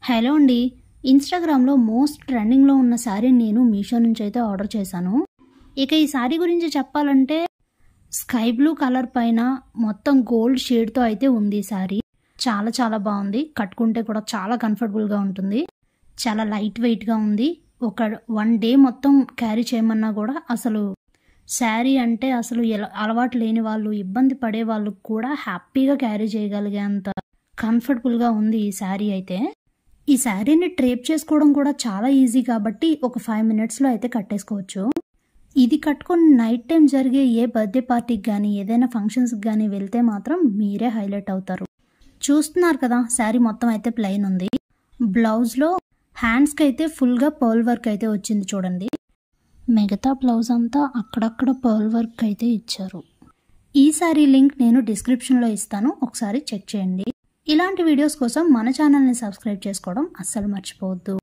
Hello అండి. ఇన్‌స్టాగ్రామ్‌లో most ట్రెండింగ్‌లో ఉన్న శారీని నేను మీషో నుంచి అయితే ఆర్డర్ చేశాను. ఇక ఈ శారీ గురించి చెప్పాలంటే స్కై బ్లూ కలర్ పైన మొత్తం గోల్డ్ షేడ్‌తో అయితే ఉంది ఈ శారీ. చాలా చాలా బాగుంది. కట్టుకుంటే కూడా చాలా కంఫర్టబుల్‌గా ఉంటుంది. చాలా లైట్ వెయిట్‌గా ఉంది. ఒక 1 డే మొత్తం క్యారీ చేయమన్నా కూడా అసలు శారీ అంటే అసలు అలవాటు లేని వాళ్ళు, ఇబ్బంది పడే వాళ్ళు కూడా హ్యాపీగా క్యారీ చేయగలిగేంత కంఫర్టబుల్‌గా ఉంది ఈ శారీ అయితే. ఈ శారీని డ్రేప్ చేసుకోవడం కూడా చాలా ఈజీ కాబట్టి ఒక 5 మినిట్స్‌లో అయితే కట్టేసుకోవచ్చు. ఇది కట్టుకొని నైట్ టైం జరిగే ఏ బర్త్‌డే పార్టీకి గానీ, ఏదైనా ఫంక్షన్స్‌కి గానీ వెళ్తే మాత్రం మీరే హైలైట్ అవుతారు. చూస్తున్నారు కదా, శారీ మొత్తం అయితే ప్లెయిన్ ఉంది. బ్లౌజ్‌లో హ్యాండ్స్‌కి అయితే ఫుల్‌గా పర్ల్ వర్క్ అయితే వచ్చింది చూడండి. మిగతా బ్లౌజ్ అంతా అక్కడక్కడ పర్ల్ వర్క్ అయితే ఇచ్చారు. ఈ శారీ లింక్ నేను డిస్క్రిప్షన్‌లో ఇస్తాను. ఒకసారి చెక్ చేయండి. ఇలాంటి వీడియోస్ కోసం మన ఛానల్‌ని సబ్స్క్రైబ్ చేసుకోవడం అస్సలు మర్చిపోవద్దు.